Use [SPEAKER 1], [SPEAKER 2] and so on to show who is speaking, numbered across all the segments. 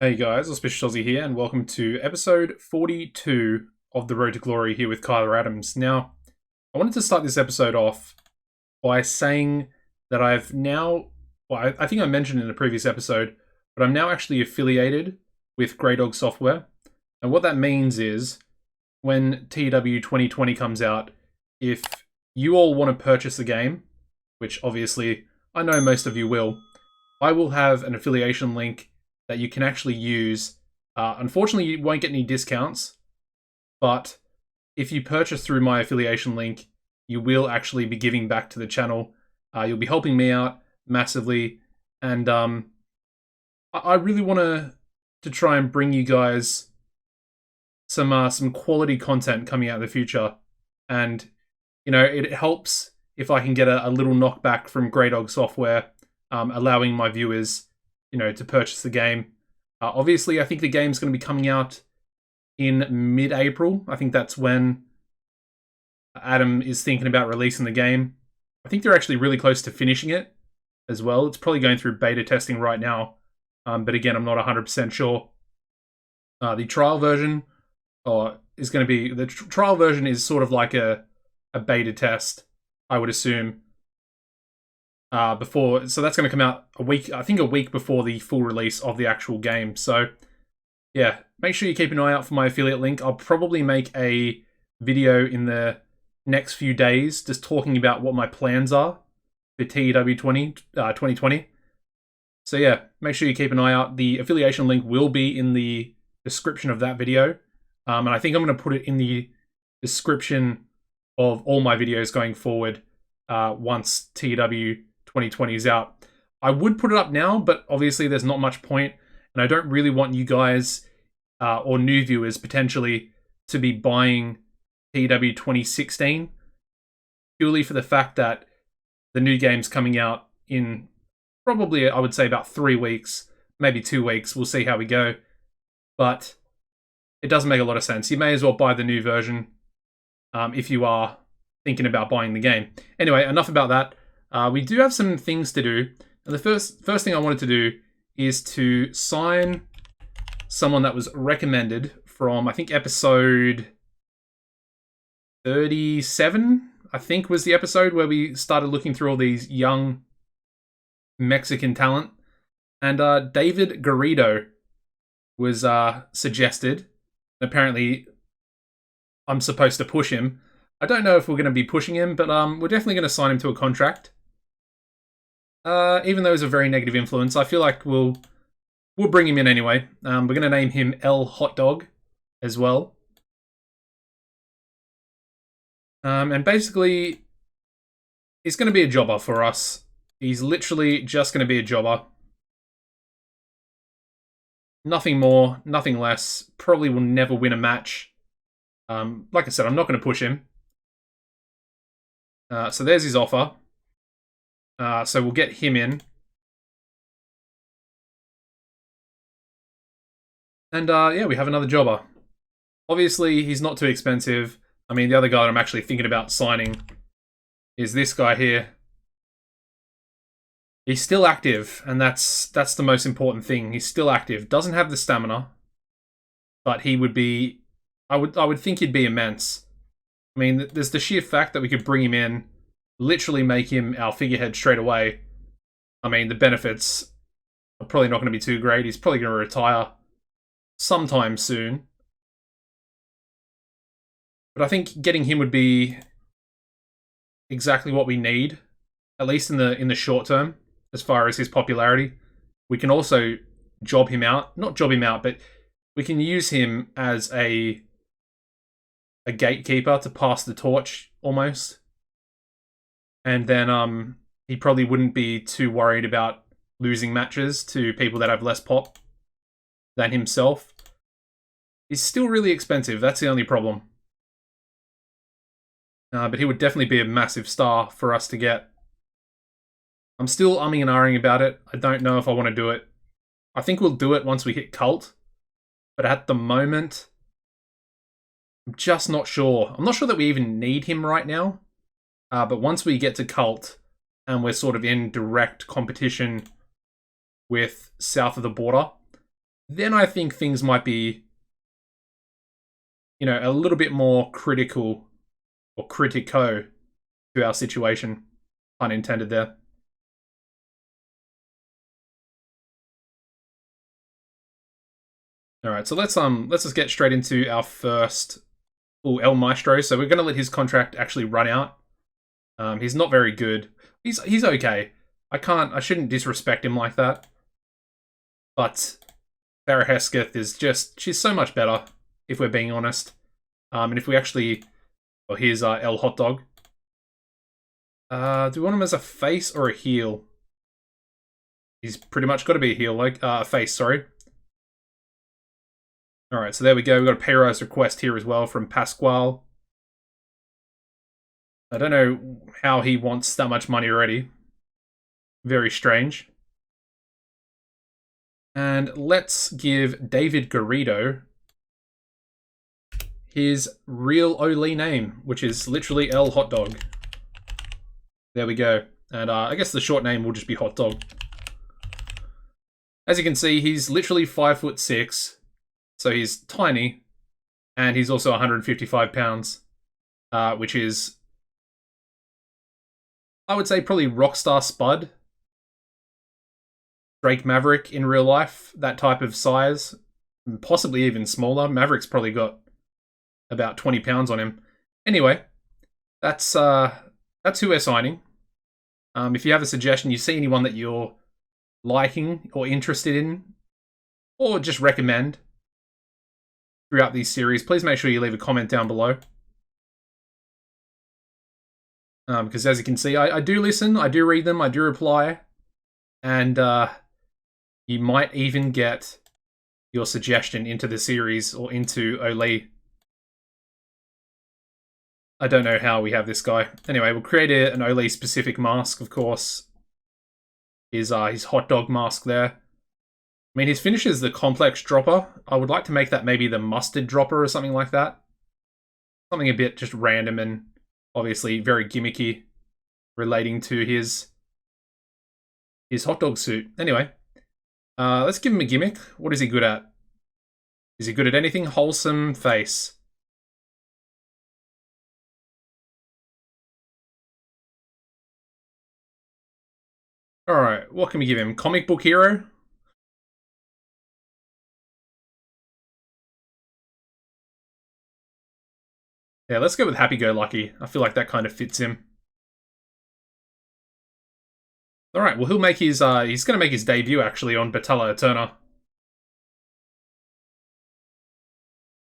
[SPEAKER 1] Hey guys, AuspiciousAussie here, and welcome to episode 42 of The Road to Glory here with Kyler Adams. Now, I wanted to start this episode off by saying that I've now, I think I mentioned in a previous episode, but I'm now actually affiliated with Greydogsoftware. And what that means is, when TEW 2020 comes out, if you all want to purchase the game, which obviously I know most of you will, I will have an affiliation link that you can actually use. Unfortunately, you won't get any discounts, but if you purchase through my affiliation link, you will actually be giving back to the channel. You'll be helping me out massively, and I really want to try and bring you guys some quality content coming out in the future, and it helps if I can get a little knockback from Greydogsoftware, allowing my viewers to purchase the game. Obviously, I think the game's going to be coming out in mid-April. I think that's when Adam is thinking about releasing the game. I think they're actually really close to finishing it as well. It's probably going through beta testing right now, but again, I'm not 100% sure. The trial version is going to be... The trial version is sort of like a beta test, I would assume. So that's going to come out a week before the full release of the actual game. So yeah, make sure you keep an eye out for my affiliate link. I'll probably make a video in the next few days just talking about what my plans are for TEW 2020. So yeah, make sure you keep an eye out. The affiliation link will be in the description of that video. And I think I'm going to put it in the description of all my videos going forward once TEW 2020 is out. I would put it up now, but obviously there's not much point, and I don't really want you guys or new viewers potentially to be buying TEW 2016 purely for the fact that the new game's coming out in probably, I would say, about 3 weeks, maybe 2 weeks. We'll see how we go, but it doesn't make a lot of sense. You may as well buy the new version if you are thinking about buying the game. Anyway, enough about that. We do have some things to do. And the first thing I wanted to do is to sign someone that was recommended from, I think, episode 37, I think, was the episode where we started looking through all these young Mexican talent. And David Garrido was suggested. Apparently, I'm supposed to push him. I don't know if we're going to be pushing him, but we're definitely going to sign him to a contract. Even though he's a very negative influence, I feel like we'll bring him in anyway. We're going to name him L Hot Dog as well. And basically, he's going to be a jobber for us. He's literally just going to be a jobber. Nothing more, nothing less. Probably will never win a match. Like I said, I'm not going to push him. So there's his offer. So we'll get him in. And yeah, we have another jobber. Obviously, he's not too expensive. I mean, the other guy I'm actually thinking about signing is this guy here. He's still active, and that's the most important thing. He's still active. Doesn't have the stamina, but he would be... I would think he'd be immense. I mean, there's the sheer fact that we could bring him in, literally make him our figurehead straight away. I mean, the benefits are probably not going to be too great. He's probably going to retire sometime soon. But I think getting him would be exactly what we need, at least in the short term, as far as his popularity. We can also job him out. Not job him out, but we can use him as a gatekeeper to pass the torch, almost. And then he probably wouldn't be too worried about losing matches to people that have less pop than himself. He's still really expensive, that's the only problem. But he would definitely be a massive star for us to get. I'm still umming and ahhing about it. I don't know if I want to do it. I think we'll do it once we hit Cult. But at the moment, I'm just not sure. I'm not sure that we even need him right now. But once we get to Cult, and we're sort of in direct competition with south of the border, then I think things might be, you know, a little bit more critical or critico to our situation. Pun intended there. All right, so let's just get straight into our first El Maestro. So we're going to let his contract actually run out. He's not very good. He's okay. I shouldn't disrespect him like that. But Farrah Hesketh is she's so much better, if we're being honest. And if we actually, well, here's El Hot Dog. Do we want him as a face or a heel? He's pretty much got to be a heel, like a face. Sorry. All right, so there we go. We've got a pay rise request here as well from Pasquale. I don't know how he wants that much money already. Very strange. And let's give David Garrido his real Oli name, which is literally El Hot Dog. There we go. And I guess the short name will just be Hot Dog. As you can see, he's literally 5'6", so he's tiny, and he's also 155 pounds, which is, I would say, probably Rockstar Spud. Drake Maverick in real life, that type of size, possibly even smaller. Maverick's probably got about 20 pounds on him. Anyway, that's who we're signing. If you have a suggestion, you see anyone that you're liking or interested in, or just recommend throughout these series, please make sure you leave a comment down below. Because as you can see, I do listen, I do read them, I do reply, and you might even get your suggestion into the series or into Oli. I don't know how we have this guy. Anyway, we'll create an Oli specific mask, of course. His hot dog mask there. I mean, his finish is the complex dropper. I would like to make that maybe the mustard dropper or something like that. Something a bit just random and obviously very gimmicky relating to his hot dog suit. Anyway, let's give him a gimmick. What is he good at? Is he good at anything? Wholesome face. Alright, what can we give him? Comic book hero? Yeah, let's go with happy-go-lucky. I feel like that kind of fits him. Alright, well he'll make his, he's gonna make his debut actually on Battella Eterna.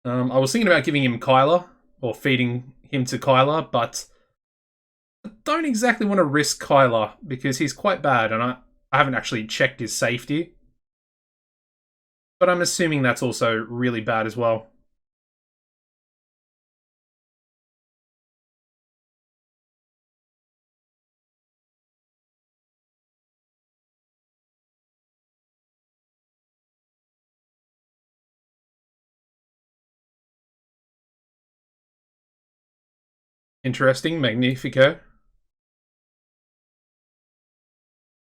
[SPEAKER 1] I was thinking about giving him Kyler, or feeding him to Kyler, but I don't exactly want to risk Kyler, because he's quite bad, and I haven't actually checked his safety. But I'm assuming that's also really bad as well. Interesting, Magnifico.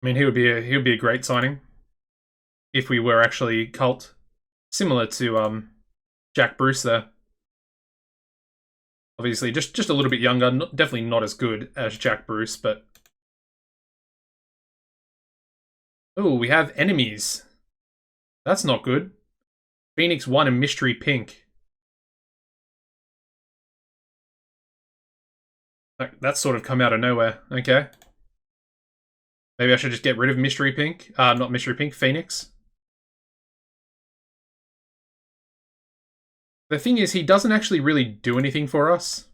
[SPEAKER 1] I mean, he would be a great signing if we were actually cult, similar to Jack Bruce there. Obviously, just a little bit younger, definitely not as good as Jack Bruce, but oh, we have enemies. That's not good. Phoenix 1 and Mystery Pink. That's sort of come out of nowhere. Okay. Maybe I should just get rid of Mystery Pink. Not Mystery Pink, Phoenix. The thing is, he doesn't actually really do anything for us.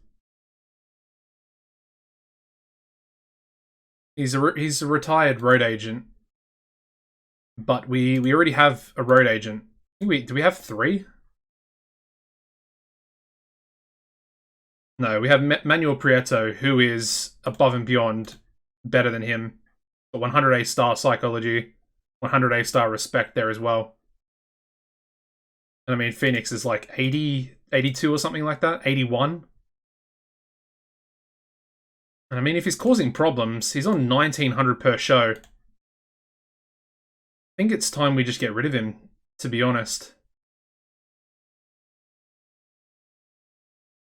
[SPEAKER 1] He's a retired road agent. But we already have a road agent. Do we have 3? No, we have Manuel Prieto, who is above and beyond better than him. But 100 A-star psychology, 100 A-star respect there as well. And I mean, Phoenix is like 80, 82 or something like that, 81. And I mean, if he's causing problems, he's on 1900 per show. I think it's time we just get rid of him. to be honest.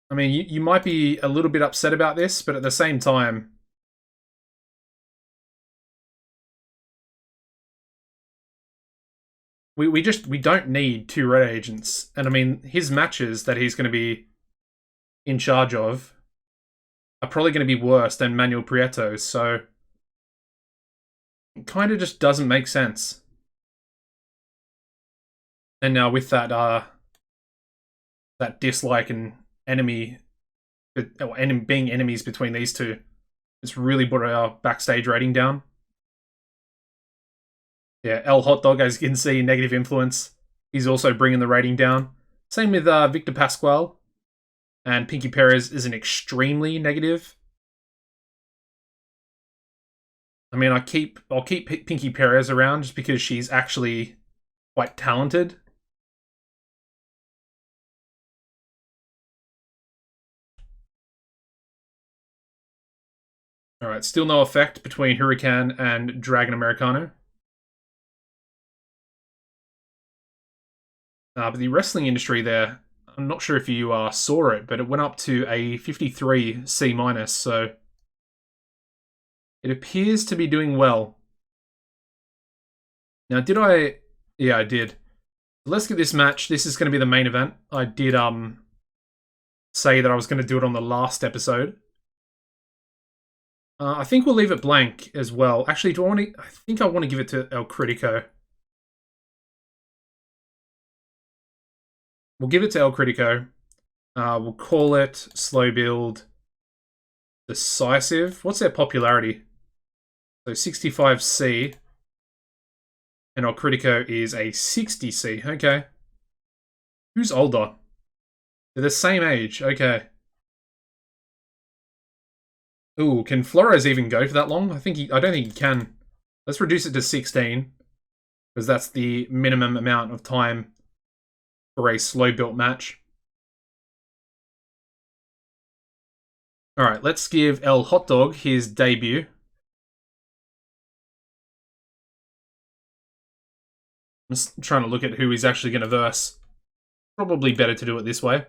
[SPEAKER 1] I mean, you might be a little bit upset about this, but at the same time, we don't need 2 red agents. And I mean, his matches that he's going to be in charge of are probably going to be worse than Manuel Prieto's, so it kind of just doesn't make sense. And now with that that dislike and enemy, or being enemies between these two, it's really brought our backstage rating down. Yeah, El Hot Dog, as you can see, negative influence. He's also bringing the rating down. Same with Victor Pasquale. And Pinky Perez is an extremely negative. I mean, I'll keep Pinky Perez around just because she's actually quite talented. Alright, still no effect between Hurricane and Dragon Americano. But the wrestling industry there, I'm not sure if you saw it, but it went up to a 53 C-, so it appears to be doing well. Now, did I... Yeah, I did. Let's get this match. This is going to be the main event. I did say that I was going to do it on the last episode. I think we'll leave it blank as well. Actually, do I want to... I think I want to give it to El Critico. We'll give it to El Critico. We'll call it slow build decisive. What's their popularity? So 65C. And El Critico is a 60C. Okay. Who's older? They're the same age. Okay. Ooh, can Flores even go for that long? I don't think he can. Let's reduce it to 16. Because that's the minimum amount of time for a slow-built match. Alright, let's give El Hot Dog his debut. I'm just trying to look at who he's actually going to verse. Probably better to do it this way.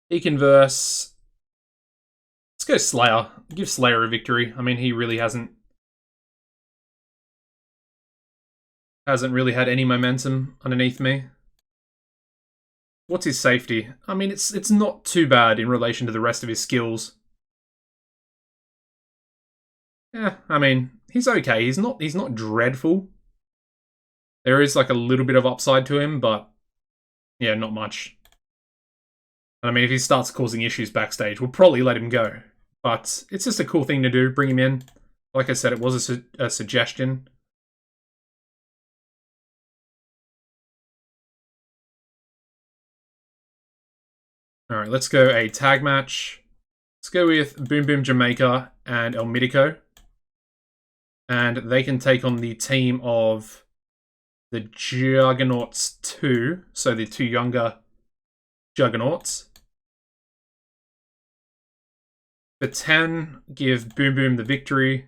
[SPEAKER 1] He can verse... Let's go Slayer. Give Slayer a victory. I mean, he really hasn't really had any momentum underneath me. What's his safety? I mean, it's not too bad in relation to the rest of his skills. Yeah, I mean, he's okay. He's not dreadful. There is like a little bit of upside to him, but yeah, not much. I mean, if he starts causing issues backstage, we'll probably let him go. But it's just a cool thing to do, bring him in. Like I said, it was a suggestion. Alright, let's go a tag match. Let's go with Boom Boom Jamaica and El Mitico. And they can take on the team of the Juggernauts 2. So the 2 younger Juggernauts. For 10, give Boom Boom the victory.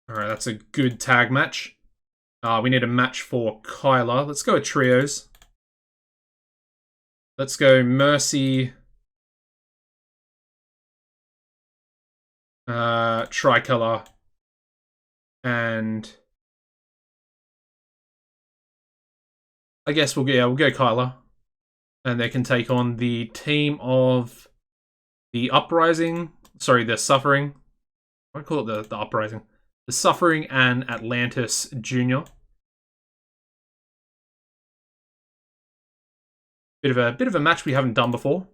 [SPEAKER 1] Alright, that's a good tag match. We need a match for Kyla. Let's go with trios. Let's go Mercy, Tricolor, and I guess we'll go Kyla. And they can take on the team of the Uprising. Sorry, the Suffering. I call it the Uprising. The Suffering and Atlantis Jr. Bit of a match we haven't done before.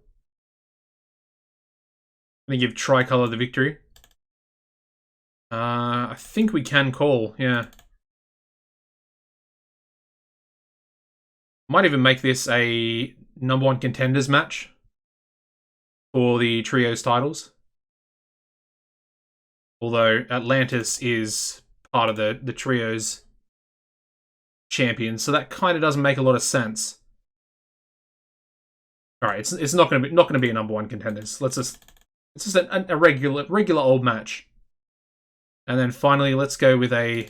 [SPEAKER 1] I'm gonna give Tricolor the victory. I think we can call, yeah. Might even make this a #1 contenders match for the trios titles. Although Atlantis is part of the trios champions, so that kind of doesn't make a lot of sense. All right, it's not going to be a #1 contenders. Let's just It's just a regular old match. And then finally, let's go with a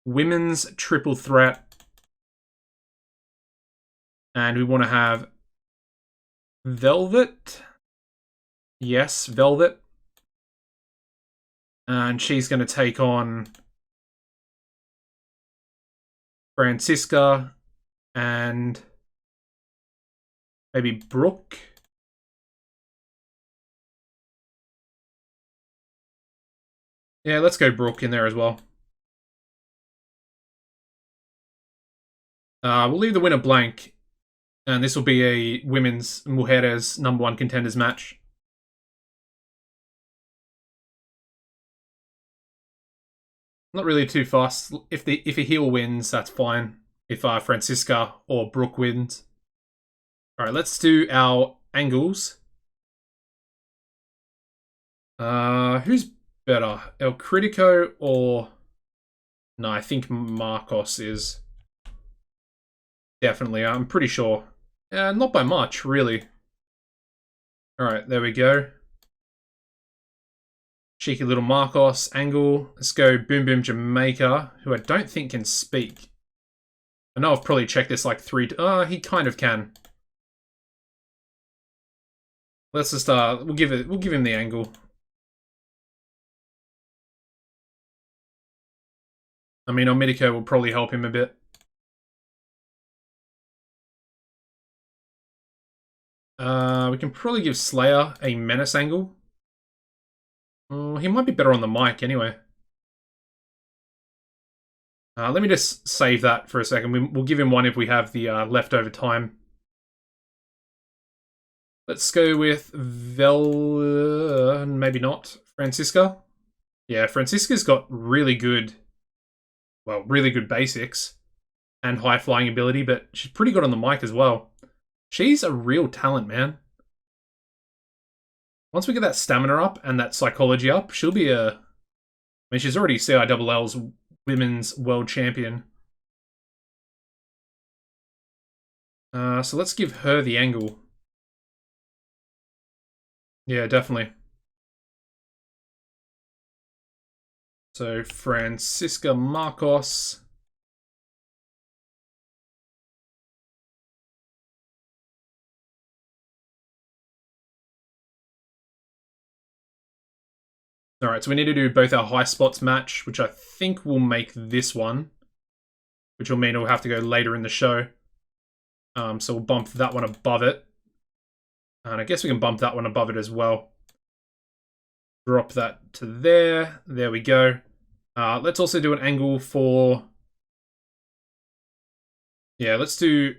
[SPEAKER 1] women's triple threat. And we want to have Velvet. Yes, Velvet. And she's going to take on Francisca and maybe Brooke. Yeah, let's go Brooke in there as well. We'll leave the winner blank. And this will be a women's Mujeres #1 contenders match. Not really too fast. If a heel wins, that's fine. If Francisca or Brooke wins. Alright, let's do our angles. Who's better? El Critico or... No, I think Marcos is. Definitely, I'm pretty sure. Not by much, really. Alright, there we go. Cheeky little Marcos angle. Let's go Boom Boom Jamaica, who I don't think can speak. I know I've probably checked this like 3... he kind of can. Let's just we'll give him the angle. I mean, Omidiko will probably help him a bit. We can probably give Slayer a menace angle. Oh, he might be better on the mic anyway. Let me just save that for a second. We'll give him one if we have the leftover time. Let's go with maybe not. Francisca. Yeah, Francisca's got really good basics and high flying ability, but she's pretty good on the mic as well. She's a real talent, man. Once we get that stamina up and that psychology up, she'll be a... I mean, she's already CILL's women's world champion. So let's give her the angle. Yeah, definitely. So, Francisca Marcos. Alright, so we need to do both our high spots match, which I think will make this one. Which will mean it'll have to go later in the show. So we'll bump that one above it. And I guess we can bump that one above it as well. Drop that to there. There we go. Let's also do an angle for... Yeah, let's do...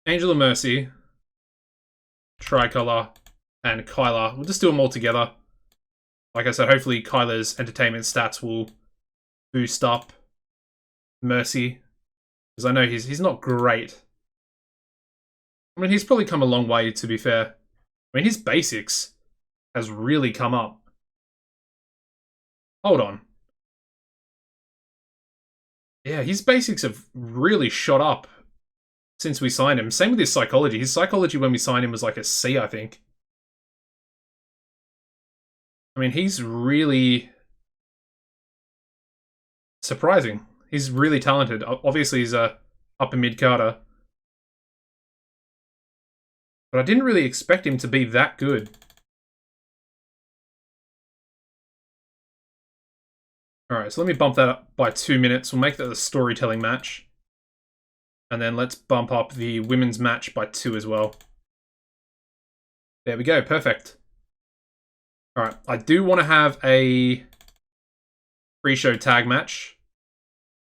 [SPEAKER 1] Angel of Mercy. Tricolor. And Kyla. We'll just do them all together. Like I said, hopefully Kyla's entertainment stats will boost up Mercy. Because I know he's not great. I mean, he's probably come a long way, to be fair. I mean, his basics has really come up. Hold on. Yeah, his basics have really shot up since we signed him. Same with his psychology. His psychology when we signed him was like a C, I think. I mean, he's really surprising. He's really talented. Obviously, he's a upper mid-carder. But I didn't really expect him to be that good. Alright, so let me bump that up by 2 minutes. We'll make that a storytelling match. And then let's bump up the women's match by 2 as well. There we go, perfect. Alright, I do want to have a pre-show tag match.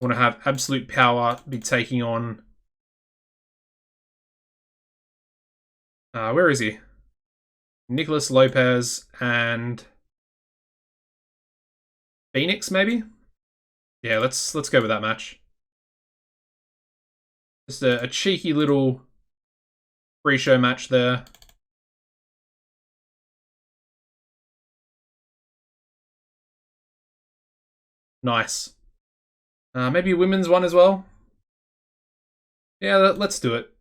[SPEAKER 1] I want to have Absolute Power be taking on... where is he? Nicholas Lopez and... Phoenix, maybe? Yeah, let's go with that match. Just a cheeky little pre-show match there. Nice. Maybe a women's one as well? Yeah, let's do it.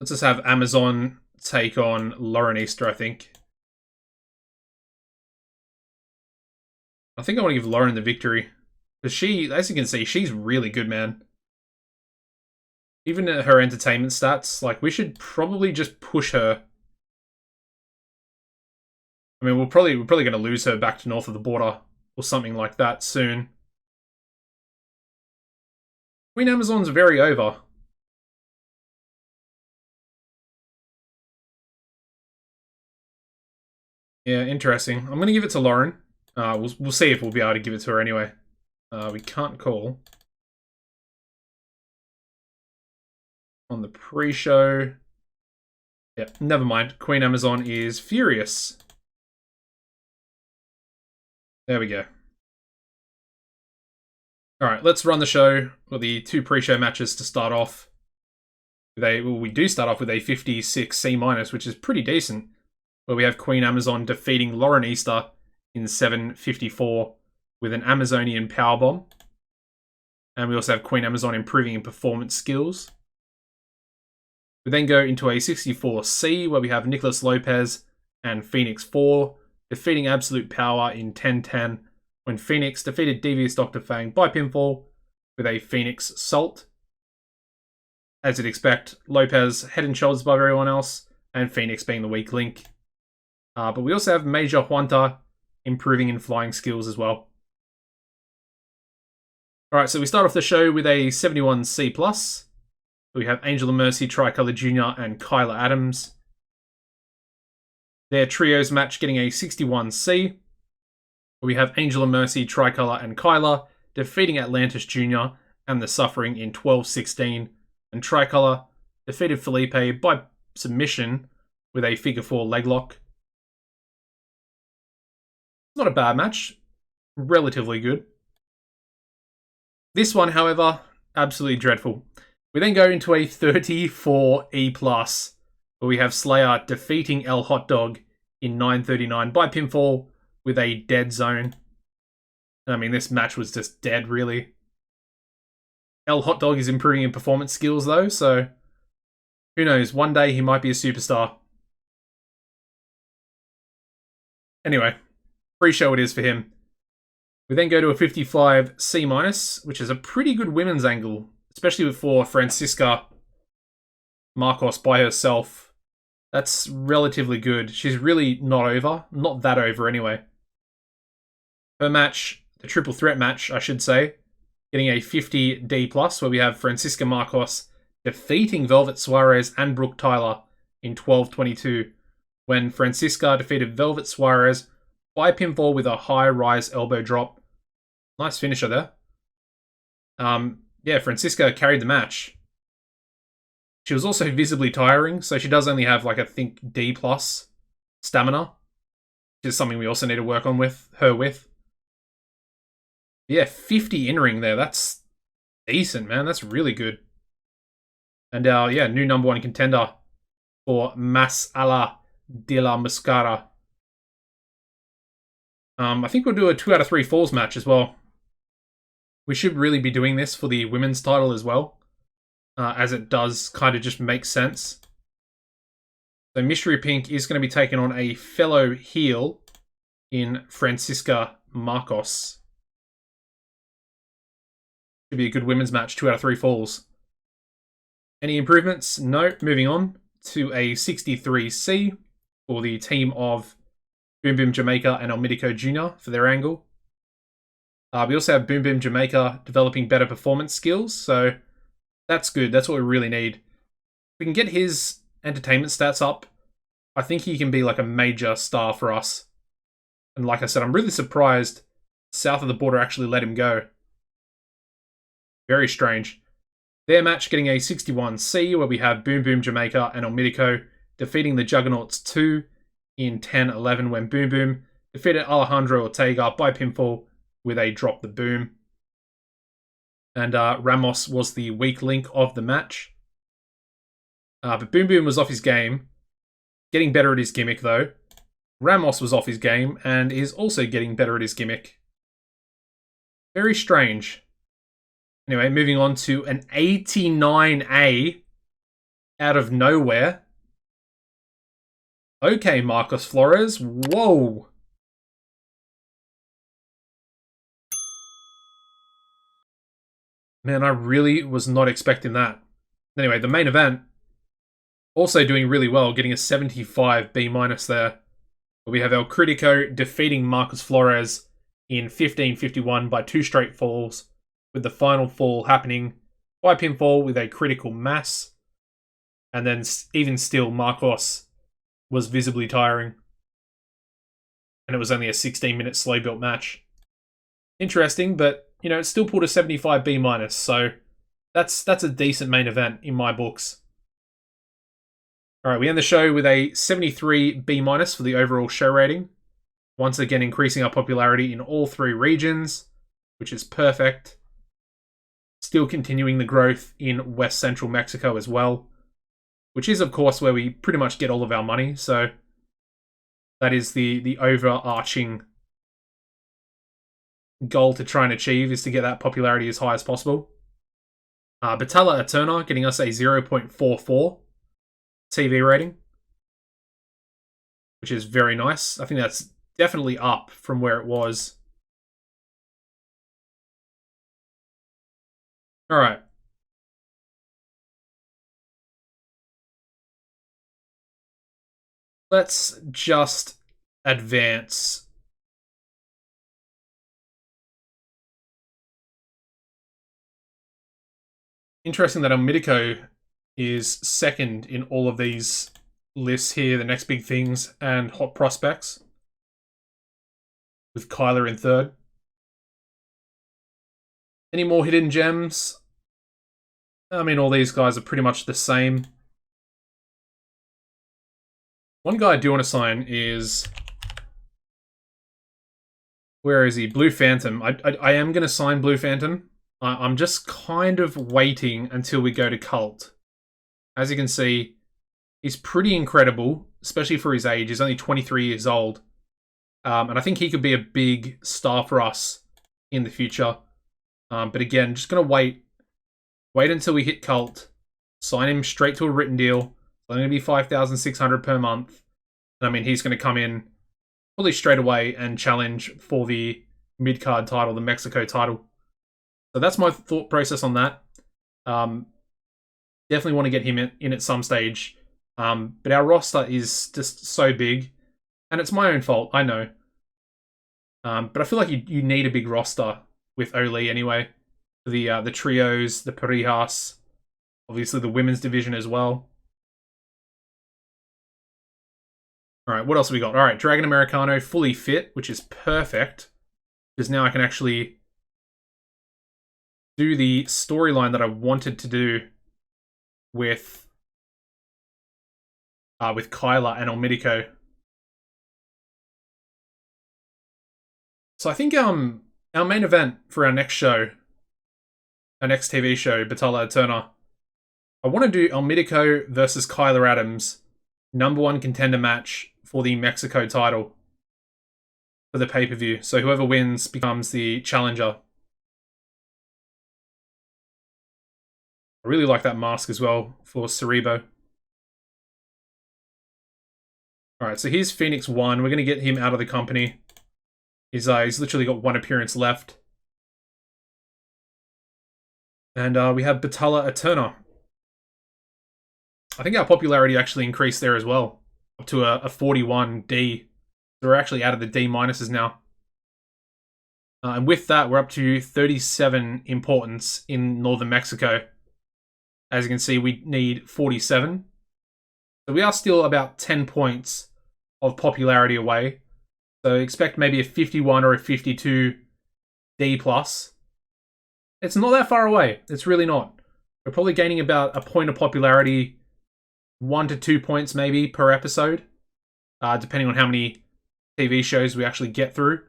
[SPEAKER 1] Let's just have Amazon take on Lauren Easter, I think. I think I want to give Lauren the victory. Because she, as you can see, she's really good, man. Even her entertainment stats, like, we should probably just push her. I mean, we're probably going to lose her back to north of the border or something like that soon. Queen Amazon's very over. Yeah, interesting. I'm going to give it to Lauren. We'll see if we'll be able to give it to her anyway. We can't call. On the pre-show. Yeah, never mind. Queen Amazon is furious. There we go. Alright, let's run the show. Well, the two pre-show matches to start off. We do start off with a 56 C-, which is pretty decent. Where we have Queen Amazon defeating Lauren Easter in 7:54 with an Amazonian powerbomb. And we also have Queen Amazon improving in performance skills. We then go into a 64C where we have Nicholas Lopez and Phoenix 4 defeating Absolute Power in 10:10 when Phoenix defeated Devious Dr. Fang by pinfall with a Phoenix Salt. As you'd expect, Lopez head and shoulders above everyone else, and Phoenix being the weak link. But we also have Major Juanta improving in flying skills as well. Alright, so we start off the show with a 71C+. We have Angel of Mercy, Tricolor Jr. and Kyla Adams. Their trios match getting a 61C. We have Angel of Mercy, Tricolor and Kyla defeating Atlantis Jr. and the Suffering in 12:16. And Tricolor defeated Felipe by submission with a figure 4 leg lock. Not a bad match. Relatively good. This one, however, absolutely dreadful. We then go into a 34E+, where we have Slayer defeating El Hot Dog in 9:39 by pinfall with a dead zone. I mean, this match was just dead, really. El Hot Dog is improving in performance skills, though, so who knows? One day he might be a superstar. Anyway, pre-show it is for him. We then go to a 55C-, which is a pretty good women's angle, especially for Francisca Marcos by herself. That's relatively good. She's really not over. Not that over, anyway. Her match, the triple threat match, I should say, getting a 50D+, where we have Francisca Marcos defeating Velvet Suarez and Brooke Tyler in 12:22, when Francisca defeated Velvet Suarez by pinfall with a high-rise elbow drop. Nice finisher there. Yeah, Francisca carried the match. She was also visibly tiring, so she does only have, like, I think, D+ stamina, which is something we also need to work on with her with. Yeah, 50 in-ring there. That's decent, man. That's really good. And our, new number one contender for Masala de la Mascara. I think we'll do a 2 out of 3 falls match as well. We should really be doing this for the women's title as well, as it does kind of just make sense. So Mystery Pink is going to be taking on a fellow heel in Francisca Marcos. Should be a good women's match, 2 out of 3 falls. Any improvements? No. Moving on to a 63C for the team of Boom Boom Jamaica and El Mitico Jr. for their angle. We also have Boom Boom Jamaica developing better performance skills, so that's good. That's what we really need. If we can get his entertainment stats up, I think he can be like a major star for us. And like I said, I'm really surprised south of the border actually let him go. Very strange. Their match getting a 61C, where we have Boom Boom Jamaica and El Mitico defeating the Juggernauts 2 in 10:11 when Boom Boom defeated Alejandro Ortega by pinfall with a drop the boom. And Ramos was the weak link of the match. But Boom Boom was off his game, getting better at his gimmick though. Ramos was off his game and is also getting better at his gimmick. Very strange. Anyway, moving on to an 89A out of nowhere. Okay, Marcos Flores. Whoa. Man, I really was not expecting that. Anyway, the main event, also doing really well, getting a 75 B- there. We have El Critico defeating Marcos Flores in 15:51 by 2 straight falls, with the final fall happening by pinfall with a critical mass. And then even still, Marcos was visibly tiring. And it was only a 16-minute slow-built match. Interesting, but, you know, it still pulled a 75 B-, so that's a decent main event in my books. Alright, we end the show with a 73 B- for the overall show rating. Once again, increasing our popularity in all 3 regions, which is perfect. Still continuing the growth in West Central Mexico as well, which is, of course, where we pretty much get all of our money, so that is the overarching goal to try and achieve, is to get that popularity as high as possible. Battella Eterna getting us a 0.44 TV rating, which is very nice. I think that's definitely up from where it was. Alright. Let's just advance. Interesting that Almidico is second in all of these lists here, the next big things and hot prospects, with Kyler in third. Any more hidden gems? I mean, all these guys are pretty much the same. One guy I do want to sign is... where is he? Blue Phantom. I am going to sign Blue Phantom. I'm just kind of waiting until we go to Cult. As you can see, he's pretty incredible, especially for his age. He's only 23 years old. And I think he could be a big star for us in the future. But again, just going to wait until we hit Cult, sign him straight to a written deal. It's only going to be $5,600 per month. And I mean, he's going to come in fully straight away and challenge for the mid-card title, the Mexico title. So that's my thought process on that. Definitely want to get him in at some stage. But our roster is just so big. And it's my own fault, I know. But I feel like you need a big roster with Oli anyway. The trios, the Parijas, obviously the women's division as well. Alright, what else have we got? Alright, Dragon Americano fully fit, which is perfect. Because now I can actually do the storyline that I wanted to do with Kyla and Almidico. So I think our main event for our next show, our next TV show, Battella Eterna, I want to do Almidico versus Kyla Adams, #1 contender match for the Mexico title for the pay-per-view. So whoever wins becomes the challenger. I really like that mask as well for Cerebo. Alright, so here's Phoenix 1. We're going to get him out of the company. He's literally got 1 appearance left. And we have Battella Eterna. I think our popularity actually increased there as well, up to a 41 D. So we're actually out of the D- now. And with that, we're up to 37 importance in northern Mexico. As you can see, we need 47. So we are still about 10 points of popularity away. So expect maybe a 51 or a 52 D+. It's not that far away. It's really not. We're probably gaining about a point of popularity, 1 to 2 points maybe per episode, depending on how many TV shows we actually get through.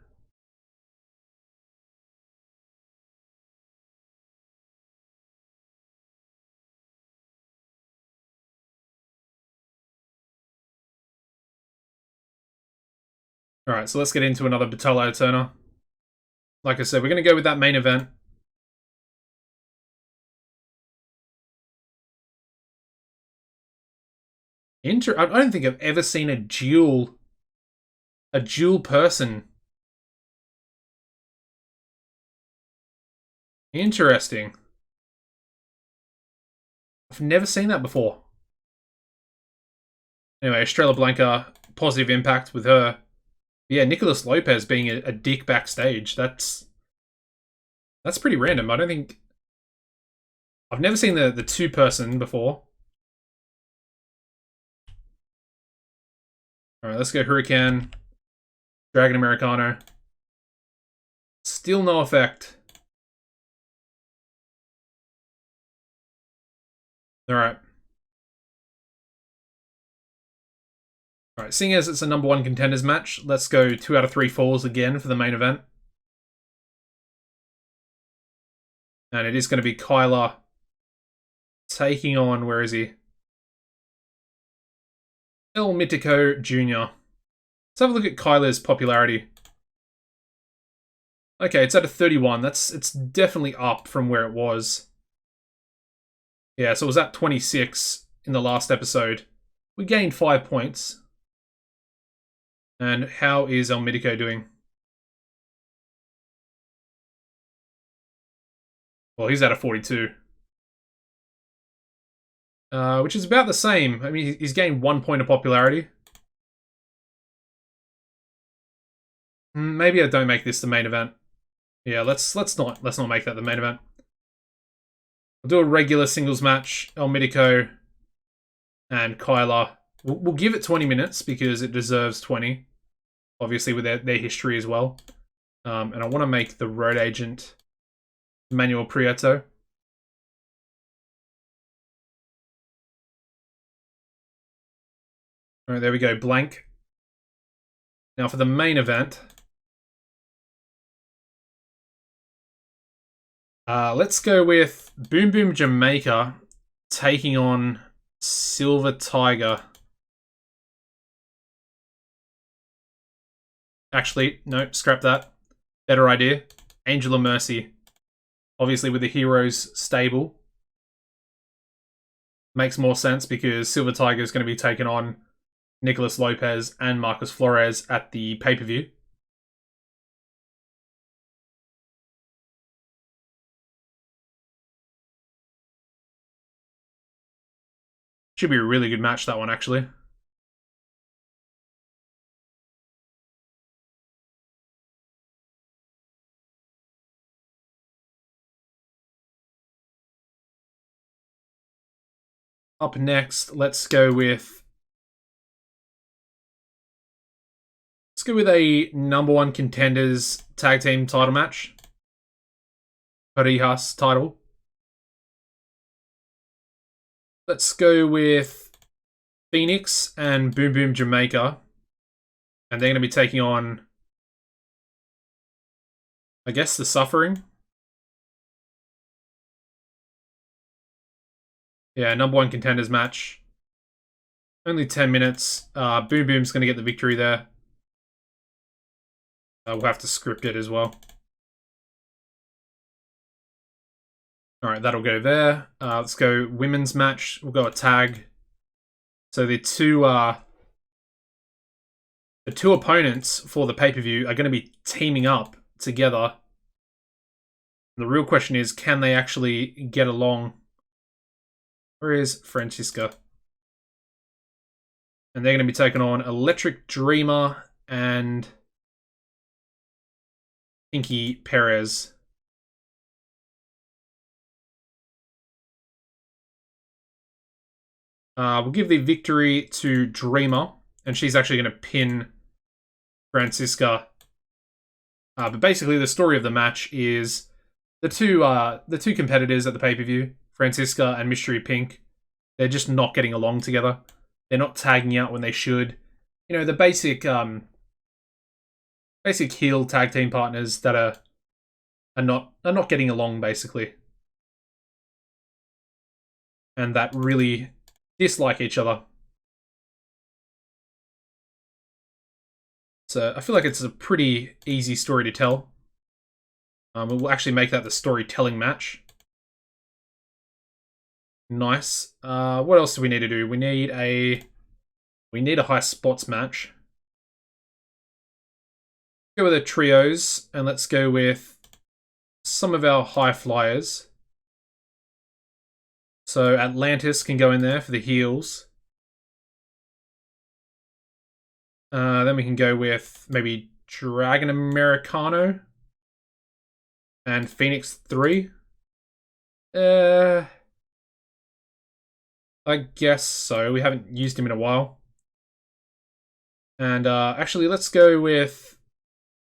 [SPEAKER 1] Alright, so let's get into another Battella Eterna. Like I said, we're going to go with that main event. I don't think I've ever seen a dual person. Interesting. I've never seen that before. Anyway, Estrella Blanca, positive impact with her. Yeah, Nicholas Lopez being a dick backstage. That's pretty random. I don't think I've never seen the two-person before. Alright, let's go Hurricane. Dragon Americano. Still no effect. Alright. Alright, seeing as it's a number 1 contenders match, let's go 2 out of 3 falls again for the main event. And it is going to be Kyler taking on, where is he? El Mitico Jr. Let's have a look at Kyler's popularity. Okay, it's at a 31. It's definitely up from where it was. Yeah, so it was at 26 in the last episode. We gained 5 points. And how is El Mitico doing? Well, he's at a 42. Which is about the same. I mean, he's gained 1 point of popularity. Maybe I don't make this the main event. Yeah, let's not make that the main event. We'll do a regular singles match. El Mitico and Kyler. We'll give it 20 minutes because it deserves 20. Obviously, with their history as well. And I want to make the road agent Manuel Prieto. Alright, there we go. Blank. Now for the main event. Let's go with Boom Boom Jamaica taking on Silver Tiger. Actually, no, scrap that. Better idea. Angel of Mercy. Obviously with the Heroes stable. Makes more sense because Silver Tiger is going to be taking on Nicholas Lopez and Marcus Flores at the pay-per-view. Should be a really good match, that one, actually. Up next, let's go with a number 1 contenders tag team title match. Parijas title. Let's go with Phoenix and Boom Boom Jamaica. And they're going to be taking on, I guess, the Suffering. Yeah, number 1 contenders match. Only 10 minutes. Boom Boom's going to get the victory there. We'll have to script it as well. Alright, that'll go there. Let's go women's match. We'll go a tag. So the two opponents for the pay-per-view are going to be teaming up together. The real question is, can they actually get along? Where is Francisca? And they're going to be taking on Electric Dreamer and Pinky Perez. We'll give the victory to Dreamer, and she's actually going to pin Francisca. But basically, the story of the match is the two competitors at the pay-per-view, Francisca and Mystery Pink. They're just not getting along together. They're not tagging out when they should. You know, the basic heel tag team partners that are not getting along, basically, and that really dislike each other. So I feel like it's a pretty easy story to tell. We'll actually make that the storytelling match. Nice. What else do we need to do? We need a We need a high spots match. Go with the trios, and let's go with some of our high flyers. So Atlantis can go in there for the heals. Then we can go with maybe Dragon Americano and Phoenix 3. I guess so. We haven't used him in a while. And actually, let's go with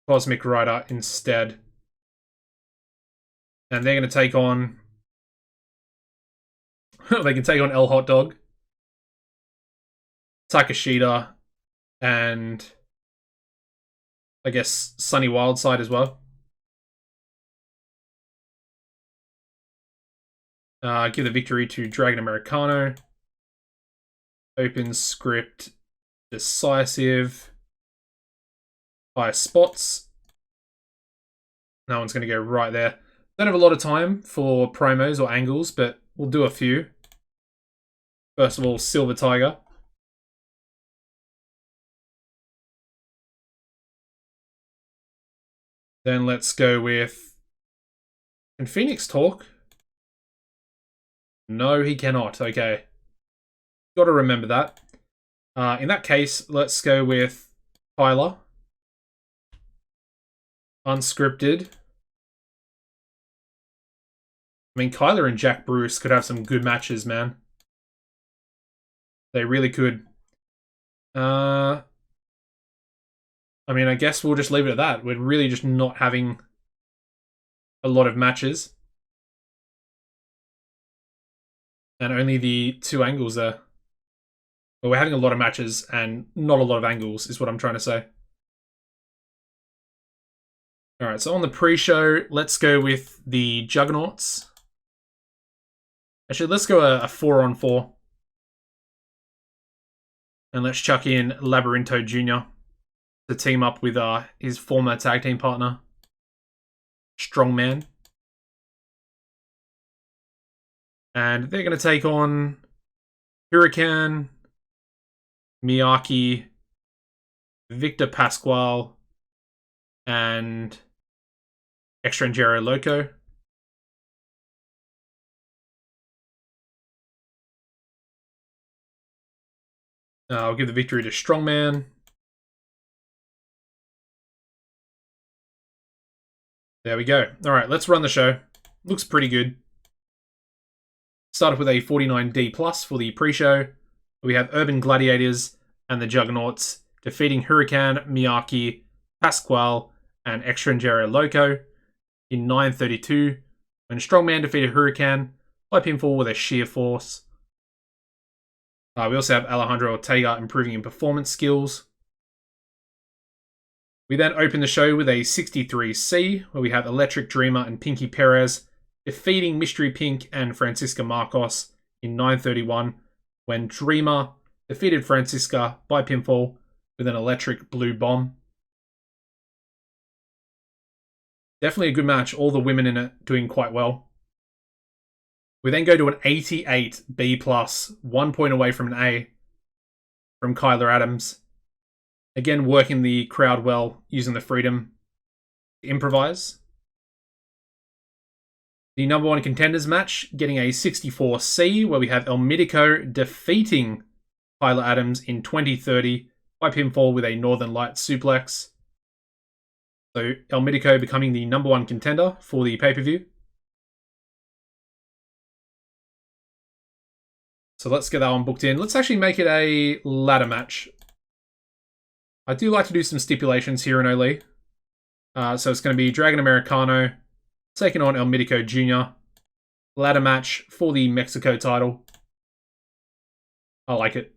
[SPEAKER 1] Cosmic Rider instead. And they're going to take on... they can take on El Hot Dog, Takashita, and I guess Sunny Wildside as well. Give the victory to Dragon Americano. Open script, decisive, high spots. No one's going to go right there. Don't have a lot of time for promos or angles, but we'll do a few. First of all, Silver Tiger. Then let's go with... Can Phoenix talk? No, he cannot. Okay. Got to remember that. In that case, let's go with Tyler. Unscripted. I mean, Kyler and Jack Bruce could have some good matches, man. They really could. I mean, I guess we'll just leave it at that. We're really just not having a lot of matches. And only the 2 angles there. But we're having a lot of matches and not a lot of angles, is what I'm trying to say. Alright, so on the pre-show, let's go with the Juggernauts. Actually, let's go a 4-on-4. And let's chuck in Labyrinto Jr. to team up with his former tag team partner, Strongman. And they're going to take on Hurricane, Miyake, Victor Pasquale, and Extranjero Loco. I'll give the victory to Strongman. There we go. All right, let's run the show. Looks pretty good. Started with a 49D+ for the pre-show. We have Urban Gladiators and the Juggernauts defeating Hurricane, Miyake, Pasquale, and Extranjero Loco in 9:32, when Strongman defeated Hurricane by pinfall with a sheer force. We also have Alejandro Ortega improving in performance skills. We then open the show with a 63C, where we have Electric Dreamer and Pinky Perez defeating Mystery Pink and Francisca Marcos in 9:31, when Dreamer defeated Francisca by pinfall with an Electric Blue Bomb. Definitely a good match, all the women in it doing quite well. We then go to an 88B+, 1 point away from an A, from Kyler Adams. Again, working the crowd well, using the freedom to improvise. The number 1 contenders match, getting a 64C, where we have El Mítico defeating Kyler Adams in 20:30 by pinfall with a Northern Light suplex. So El Mítico becoming the number 1 contender for the pay-per-view. So let's get that one booked in. Let's actually make it a ladder match. I do like to do some stipulations here in Ole. So it's going to be Dragon Americano taking on El Mítico Jr. Ladder match for the Mexico title. I like it.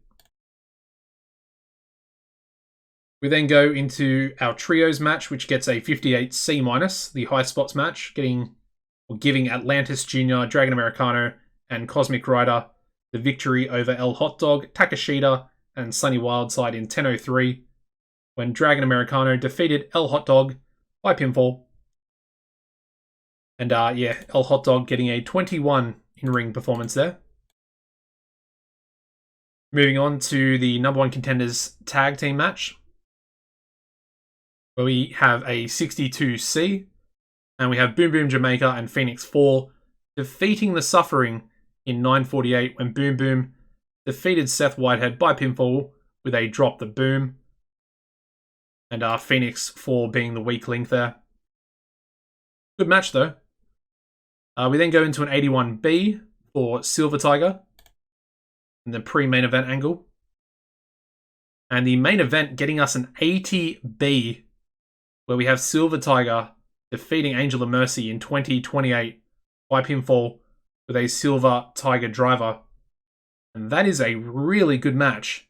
[SPEAKER 1] We then go into our trios match, which gets a 58C-, the high spots match, giving Atlantis Jr., Dragon Americano, and Cosmic Rider the victory over El Hot Dog, Takashita, and Sunny Wildside in 10:03, when Dragon Americano defeated El Hot Dog by pinfall. And yeah, El Hot Dog getting a 21 in-ring performance there. Moving on to the number 1 contenders tag team match, where we have a 62C, and we have Boom Boom Jamaica and Phoenix 4 defeating the Suffering in 9:48 when Boom Boom defeated Seth Whitehead by pinfall with a drop the boom, and Phoenix 4 being the weak link there. Good match though. We then go into an 81B for Silver Tiger in the pre-main event angle. And the main event getting us an 80B, where we have Silver Tiger defeating Angel of Mercy in 20:28 by pinfall with a Silver Tiger driver. And that is a really good match.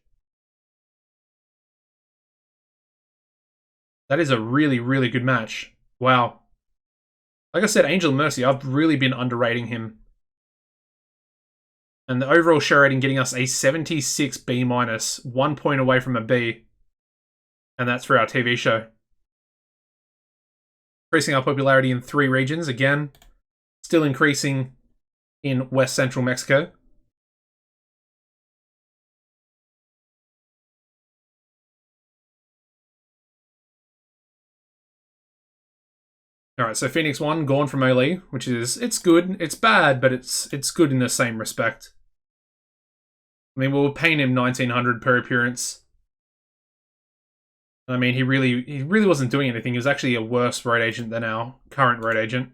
[SPEAKER 1] That is a really, really good match. Wow. Like I said, Angel of Mercy, I've really been underrating him. And the overall show rating getting us a 76B-, 1 point away from a B. And that's for our TV show. Increasing our popularity in 3 regions, again. Still increasing in West Central Mexico. Alright, so Phoenix 1 gone from Ole, which is, it's good. It's bad, but it's good in the same respect. I mean, we were paying him $1,900 per appearance. I mean, he really wasn't doing anything. He was actually a worse road agent than our current road agent.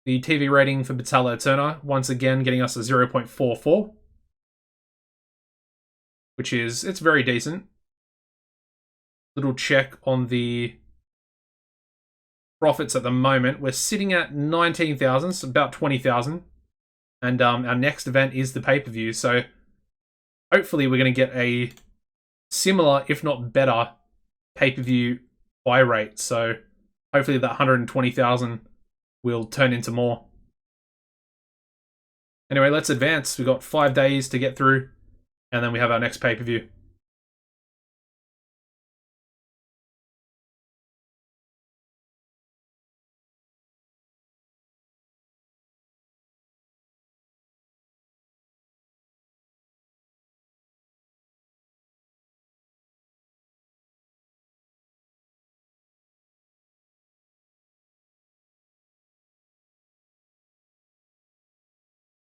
[SPEAKER 1] The TV rating for Battalla Eterna, once again, getting us a 0.44. Which is, it's very decent. Little check on the profits at the moment. We're sitting at 19,000, so about 20,000. And our next event is the pay-per-view, so hopefully we're going to get a similar, if not better, pay-per-view buy rate. So hopefully that 120,000 will turn into more. Anyway, let's advance. We've got 5 days to get through, and then we have our next pay-per-view.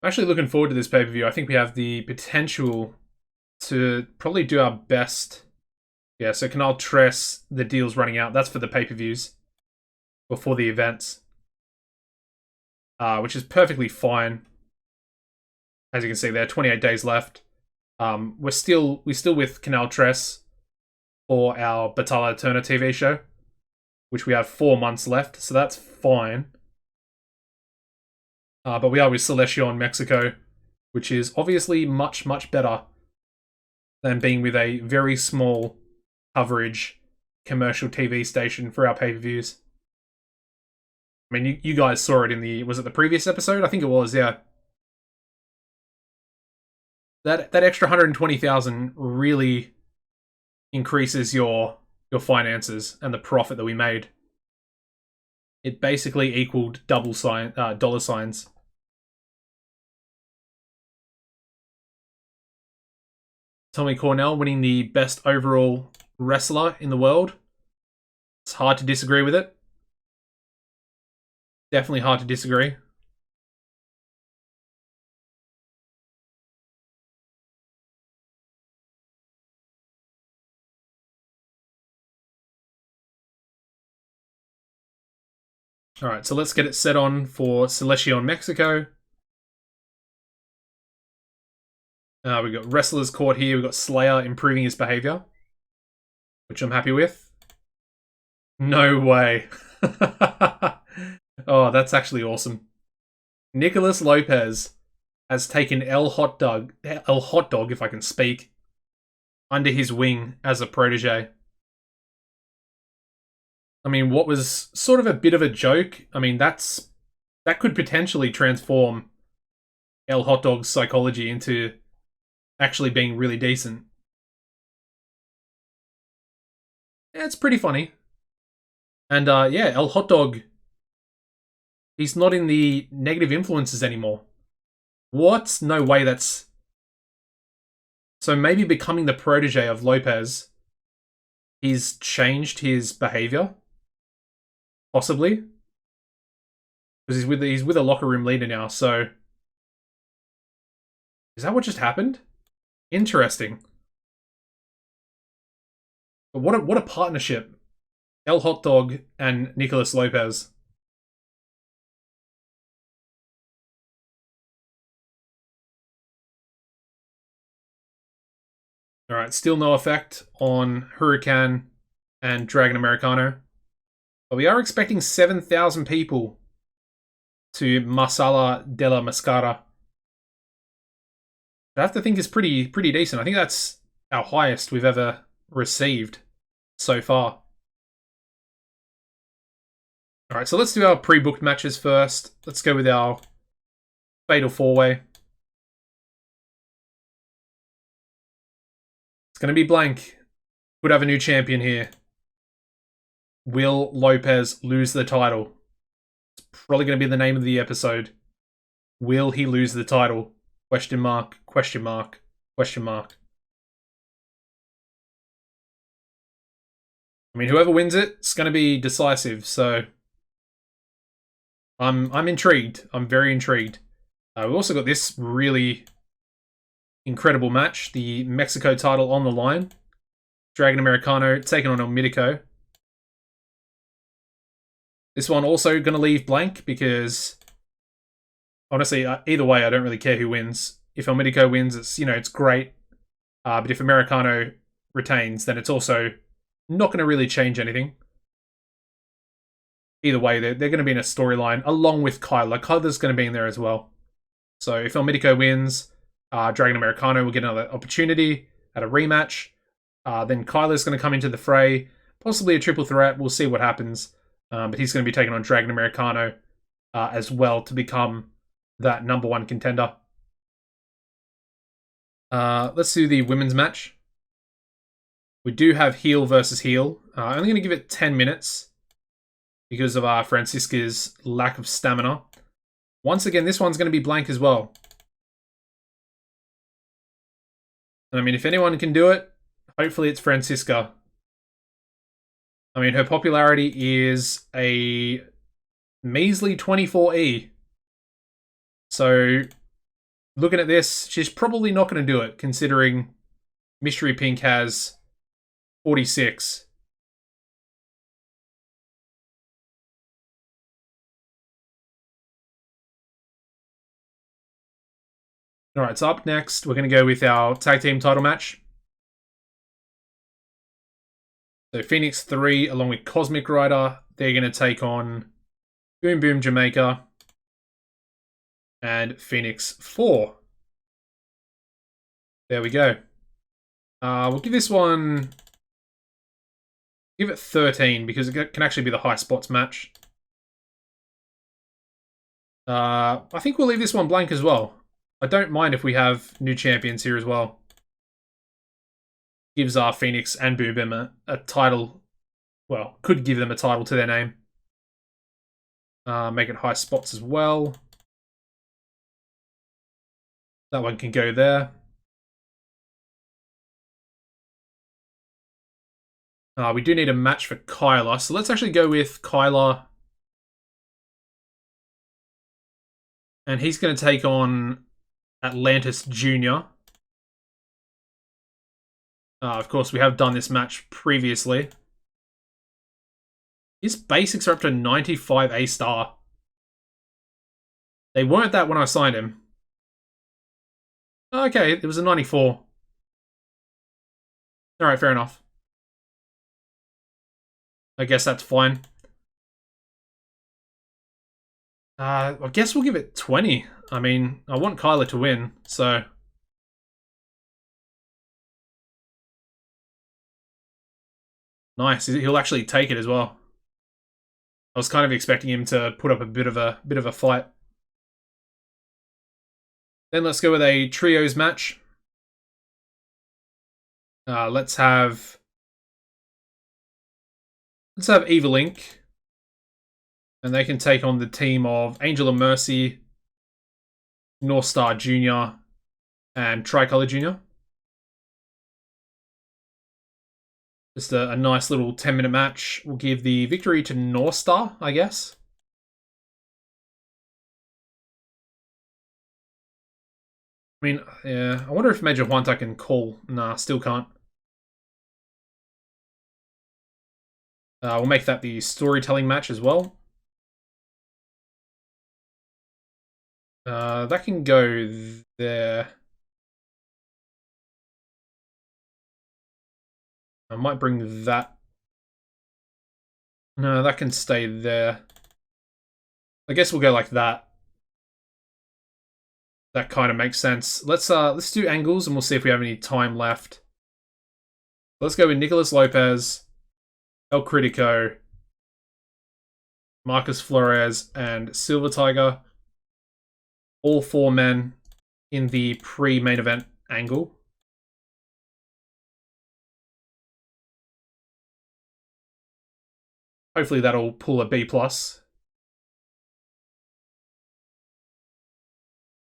[SPEAKER 1] I'm actually looking forward to this pay-per-view. I think we have the potential to probably do our best. Yeah, so Canal Tres, the deal's running out. That's for the pay-per-views before the events, which is perfectly fine. As you can see there, 28 days left. We're still with Canal Tres for our Battalla Eterna TV show, which we have 4 months left, so that's fine. But we are with Celestion Mexico, which is obviously much, much better than being with a very small coverage commercial TV station for our pay-per-views. I mean, you guys saw it in the, was it the previous episode? I think it was, yeah. That extra 120,000 really increases your finances and the profit that we made. It basically equaled dollar signs. Tommy Cornell winning the best overall wrestler in the world. It's hard to disagree with it. Definitely hard to disagree. Alright, so let's get it set on for Celestion Mexico. We've got Wrestlers Court here. We've got Slayer improving his behavior, which I'm happy with. No way. Oh, that's actually awesome. Nicholas Lopez has taken El Hot Dog, if I can speak, under his wing as a protege. I mean, what was sort of a bit of a joke, I mean, that could potentially transform El Hot Dog's psychology into actually being really decent. Yeah, it's pretty funny. And yeah, El Hot Dog, he's not in the negative influences anymore. What? No way, that's So maybe becoming the protege of Lopez, he's changed his behavior, possibly, because he's with a locker room leader now. So is that what just happened? Interesting. But what a partnership, El Hot Dog and Nicolas Lopez. All right, still no effect on Hurricane and Dragon Americano. But we are expecting 7,000 people to Masala della Mascara. I have to think is pretty decent. I think that's our highest we've ever received so far. All right, so let's do our pre-booked matches first. Let's go with our Fatal 4-Way. It's going to be blank. Could have a new champion here. Will Lopez lose the title? It's probably going to be the name of the episode. Will he lose the title? Question mark, question mark, question mark. I mean, whoever wins it, it's going to be decisive, so I'm intrigued. I'm very intrigued. We've also got this really incredible match, the Mexico title on the line. Dragon Americano taking on El Mitico. This one also going to leave blank because, honestly, either way, I don't really care who wins. If El Mitico wins, it's great. But if Americano retains, then it's also not going to really change anything. Either way, they're going to be in a storyline along with Kyler. Kyler's going to be in there as well. So if El Mitico wins, Dragon Americano will get another opportunity at a rematch. Then Kyler's going to come into the fray. Possibly a triple threat. We'll see what happens. But he's going to be taking on Dragon Americano as well to become that #1 contender. Let's do the women's match. We do have heel versus heel. I'm only going to give it 10 minutes because of Francisca's lack of stamina. Once again, this one's going to be blank as well. And I mean, if anyone can do it, hopefully it's Francisca. I mean, her popularity is a measly 24E. So, looking at this, she's probably not going to do it, considering Mystery Pink has 46. Alright, so up next, we're going to go with our tag team title match. So Phoenix 3, along with Cosmic Rider, they're going to take on Boom Boom Jamaica and Phoenix 4. There we go. We'll give this one... give it 13, because it can actually be the high spots match. I think we'll leave this one blank as well. I don't mind if we have new champions here as well. Gives our Phoenix and Boom Boom a title. Well, could give them a title to their name. Make it high spots as well. That one can go there. We do need a match for Kyler, so let's actually go with Kyler. And he's going to take on Atlantis Jr. Of course, we have done this match previously. His basics are up to 95 A-star. They weren't that when I signed him. Okay, it was a 94. Alright, fair enough. I guess that's fine. I guess we'll give it 20. I mean, I want Kyler to win, so... Nice, he'll actually take it as well. I was kind of expecting him to put up a bit of a fight. Then let's go with a trios match. Let's have Evil Inc. And they can take on the team of Angel of Mercy, North Star Jr., and Tricolor Jr. Just a nice little 10-minute match. We'll give the victory to North Star, I guess. I mean, yeah, I wonder if Major Huanta can call. Nah, still can't. We'll make that the storytelling match as well. That can go there. I might bring that. No, that can stay there. I guess we'll go like that. That kind of makes sense. Let's do angles and we'll see if we have any time left. Let's go with Nicholas Lopez, El Critico, Marcus Flores, and Silver Tiger. All 4 men in the pre-main event angle. Hopefully that'll pull a B+.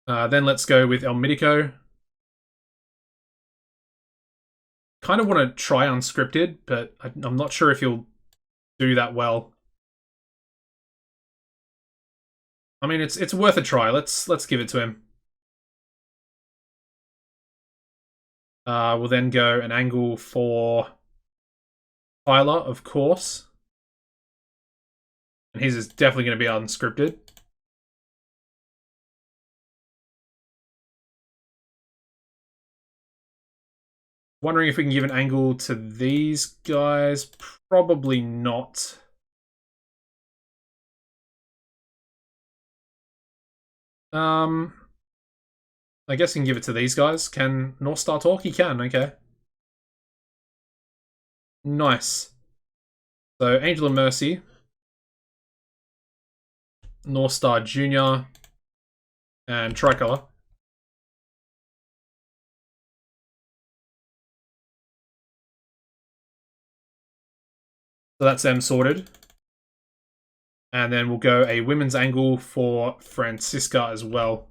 [SPEAKER 1] Then let's go with El Mitico. Kind of want to try unscripted, but I'm not sure if he'll do that well. I mean, it's worth a try. Let's give it to him. We'll then go an angle for Tyler, of course. And his is definitely going to be unscripted. Wondering if we can give an angle to these guys. Probably not. I guess we can give it to these guys. Can North Star talk? He can, okay. Nice. So, Angel of Mercy. North Star Jr. And Tricolor. So that's them sorted. And then we'll go a women's angle for Francisca as well.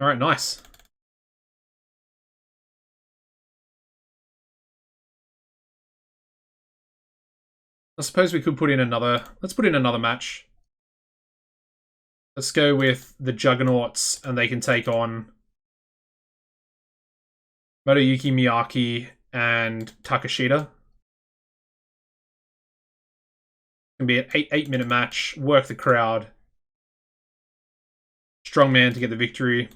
[SPEAKER 1] Alright, nice. I suppose we could put in another... Let's put in another match. Let's go with the Juggernauts, and they can take on Motoyuki Miyake and Takashita. It's going to be an 8-minute match. Work the crowd. Strongman to get the victory.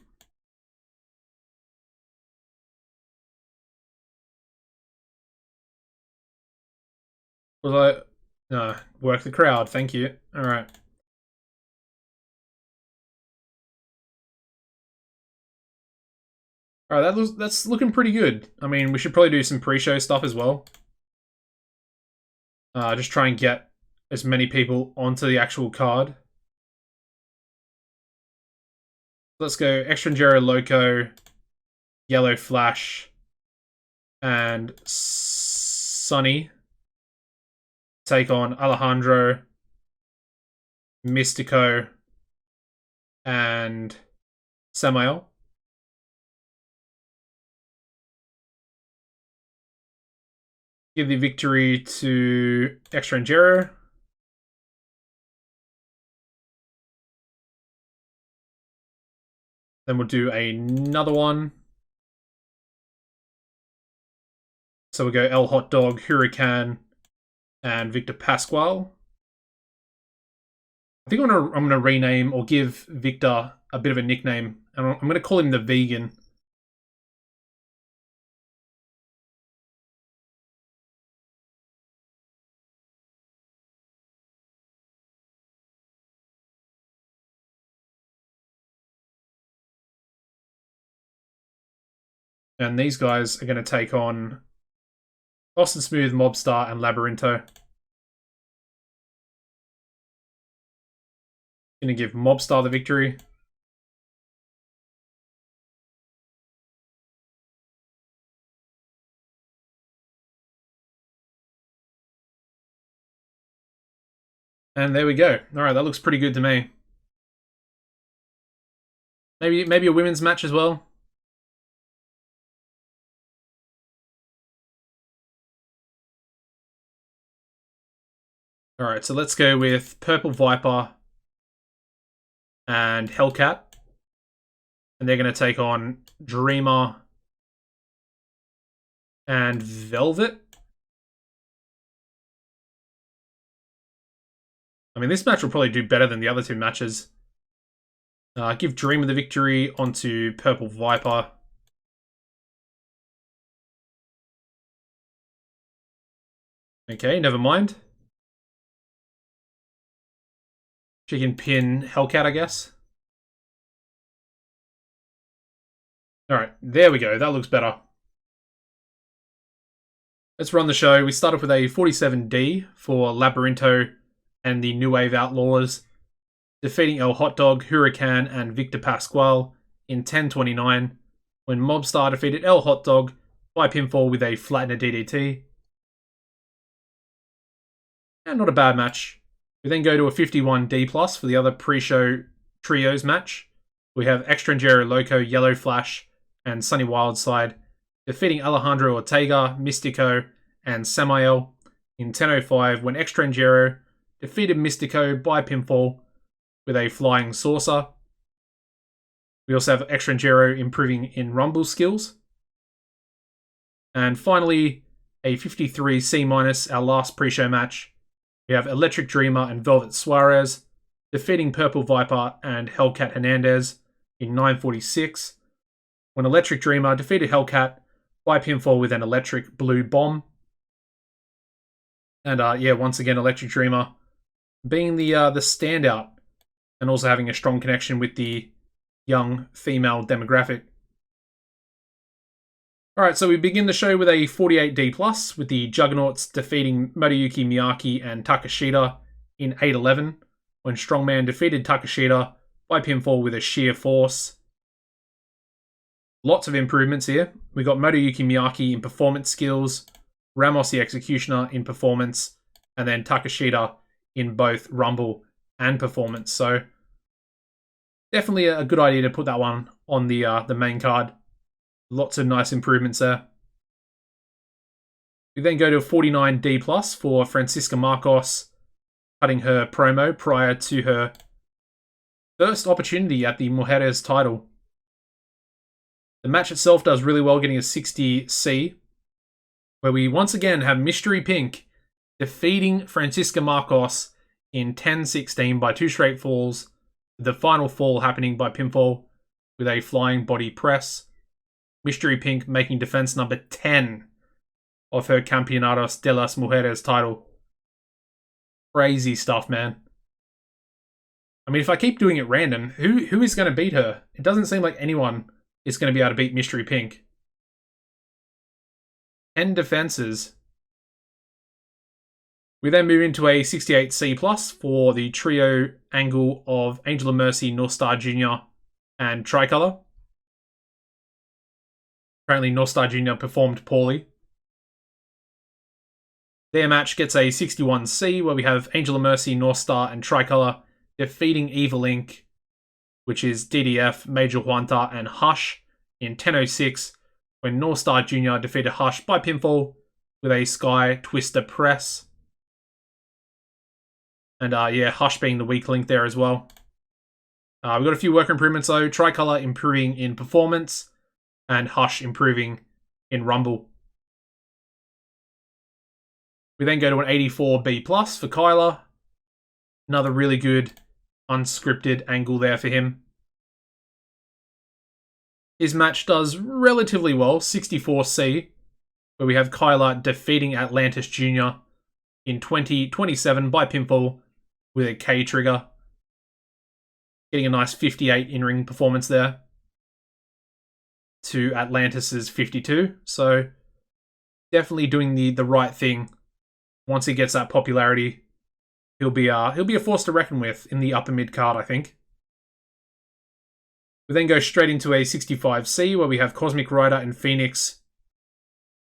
[SPEAKER 1] Was I... No, work the crowd. Thank you. Alright. Alright, that's looking pretty good. I mean, we should probably do some pre-show stuff as well. Just try and get as many people onto the actual card. Let's go Extranjero Loco, Yellow Flash, and Sunny. Take on Alejandro, Mystico, and Samael. Give the victory to Extranjero. Then we'll do another one. So we'll go El Hot Dog, Huracan, and Victor Pascual. I think I'm gonna rename or give Victor a bit of a nickname. I'm gonna call him the Vegan. And these guys are going to take on Austin Smooth, Mobstar, and Labyrintho. Going to give Mobstar the victory. And there we go. Alright, that looks pretty good to me. Maybe a women's match as well. All right, so let's go with Purple Viper and Hellcat. And they're going to take on Dreamer and Velvet. I mean, this match will probably do better than the other two matches. Give Dreamer the victory onto Purple Viper. Okay, never mind. She can pin Hellcat, I guess. Alright, there we go. That looks better. Let's run the show. We start off with a 47D for Labyrinto and the New Wave Outlaws, defeating El Hot Dog, Huracan, and Victor Pasquale in 10:29, when Mobstar defeated El Hot Dog by pinfall with a flattener DDT. And not a bad match. We then go to a 51D+ for the other pre-show trios match. We have Extranjero Loco, Yellow Flash, and Sunny Wildside, defeating Alejandro Ortega, Mystico, and Samael in 10:05, when Extranjero defeated Mystico by pinfall with a Flying Saucer. We also have Extranjero improving in Rumble skills. And finally, a 53C-, our last pre-show match. We have Electric Dreamer and Velvet Suarez defeating Purple Viper and Hellcat Hernandez in 9:46, when Electric Dreamer defeated Hellcat by pinfall with an Electric Blue Bomb. And yeah, once again, Electric Dreamer being the standout and also having a strong connection with the young female demographic. Alright, so we begin the show with a 48D+, with the Juggernauts defeating Motoyuki Miyake and Takashita in 8:11, when Strongman defeated Takashita by pinfall with a Sheer Force. Lots of improvements here. We got Motoyuki Miyake in performance skills, Ramos the Executioner in performance, and then Takashita in both Rumble and performance. So definitely a good idea to put that one on the main card. Lots of nice improvements there. We then go to a 49D+ for Francisca Marcos, cutting her promo prior to her first opportunity at the Mujeres title. The match itself does really well, getting a 60C, where we once again have Mystery Pink defeating Francisca Marcos in 10:16 by 2 straight falls, the final fall happening by pinfall with a flying body press. Mystery Pink making defense number 10 of her Campeonatos de las Mujeres title. Crazy stuff, man. I mean, if I keep doing it random, who is going to beat her? It doesn't seem like anyone is going to be able to beat Mystery Pink. 10 defenses. We then move into a 68C+ for the trio angle of Angel of Mercy, North Star Jr., and Tricolor. Apparently, North Star Jr. performed poorly. Their match gets a 61C, where we have Angel of Mercy, North Star, and Tricolor defeating Evil Inc., which is DDF, Major Juanta, and Hush in 10:06, when North Star Jr. defeated Hush by pinfall with a Sky Twister press. And yeah, Hush being the weak link there as well. We've got a few work improvements though. Tricolor improving in performance, and Hush improving in Rumble. We then go to an 84B+ for Kyler. Another really good unscripted angle there for him. His match does relatively well, 64C, where we have Kyler defeating Atlantis Jr. in 20:27 by pinfall with a K trigger. Getting a nice 58 in-ring performance there to Atlantis's 52. So definitely doing the right thing. Once he gets that popularity, he'll be a force to reckon with in the upper mid card, I think. We then go straight into a 65C, where we have Cosmic Rider and Phoenix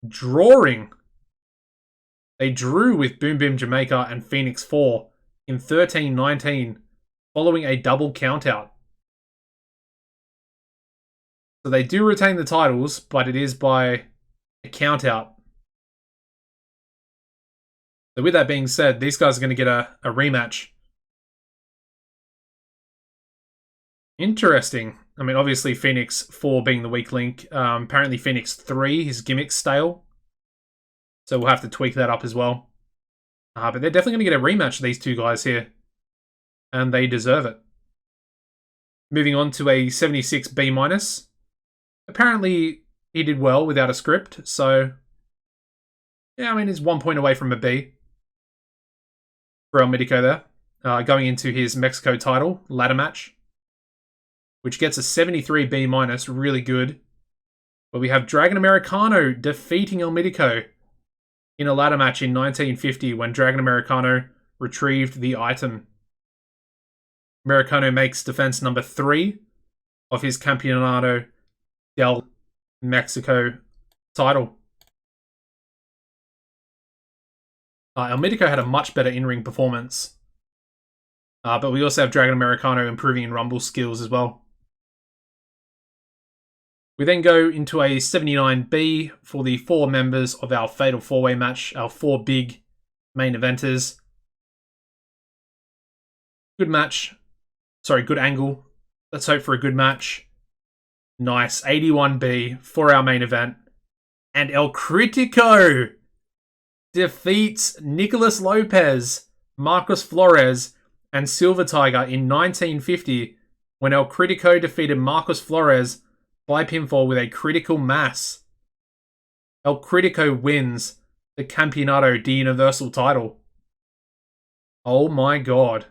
[SPEAKER 1] drawing. They drew with Boom Boom Jamaica and Phoenix 4 in 13:19, following a double countout. So they do retain the titles, but it is by a countout. So with that being said, these guys are going to get a rematch. Interesting. I mean, obviously Phoenix 4 being the weak link. Apparently Phoenix 3, his gimmick's stale. So we'll have to tweak that up as well. But they're definitely going to get a rematch, these two guys here. And they deserve it. Moving on to a 76 B-. Apparently he did well without a script, so... yeah, I mean, he's 1 point away from a B. For El Mitico there. Going into his Mexico title, ladder match. Which gets a 73 B-, really good. But we have Dragon Americano defeating El Mitico in a ladder match in 1950 when Dragon Americano retrieved the item. Americano makes defense number 3 of his Campeonato del Mexico title. El Mitico had a much better in-ring performance. But we also have Dragon Americano improving in Rumble skills as well. We then go into a 79B for the 4 members of our Fatal 4-Way match, our 4 big main eventers. Good match. Sorry, good angle. Let's hope for a good match. Nice. 81B for our main event. And El Critico defeats Nicolas Lopez, Marcos Flores, and Silver Tiger in 1950 when El Critico defeated Marcos Flores by pinfall with a critical mass. El Critico wins the Campeonato de Universal title. Oh my god.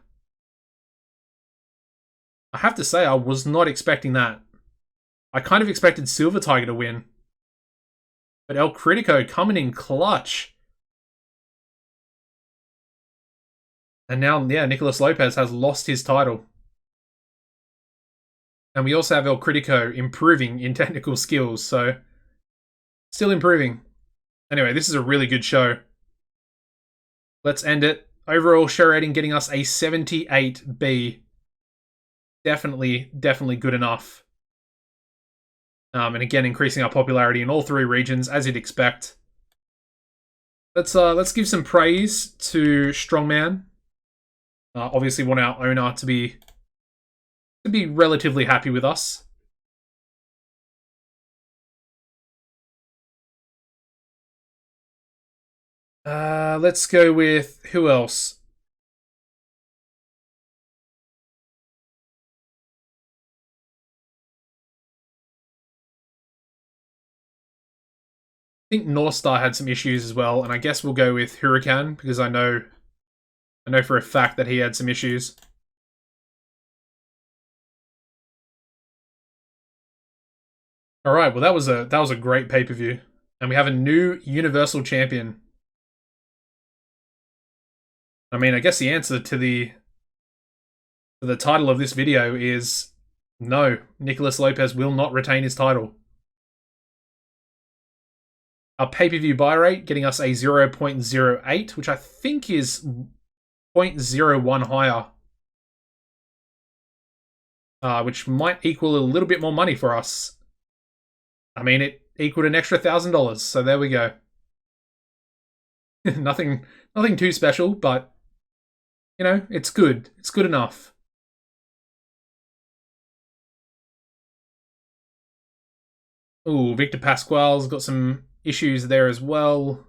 [SPEAKER 1] I have to say, I was not expecting that. I kind of expected Silver Tiger to win. But El Critico coming in clutch. And now, yeah, Nicolas Lopez has lost his title. And we also have El Critico improving in technical skills, so... still improving. Anyway, this is a really good show. Let's end it. Overall show rating getting us a 78B. Definitely good enough. And again, increasing our popularity in all 3 regions, as you'd expect. Let's give some praise to Strongman. Obviously want our owner to be relatively happy with us. Let's go with who else? I think North Star had some issues as well, and I guess we'll go with Huracan because I know for a fact that he had some issues. All right, well that was a great pay-per-view, and we have a new Universal Champion. I mean, I guess the answer to the title of this video is no. Nicolas Lopez will not retain his title. Our pay-per-view buy rate getting us a 0.08, which I think is 0.01 higher. Which might equal a little bit more money for us. I mean, it equaled an extra $1,000, so there we go. nothing too special, but you know, it's good. It's good enough. Ooh, Victor Pasquale's got some issues there as well.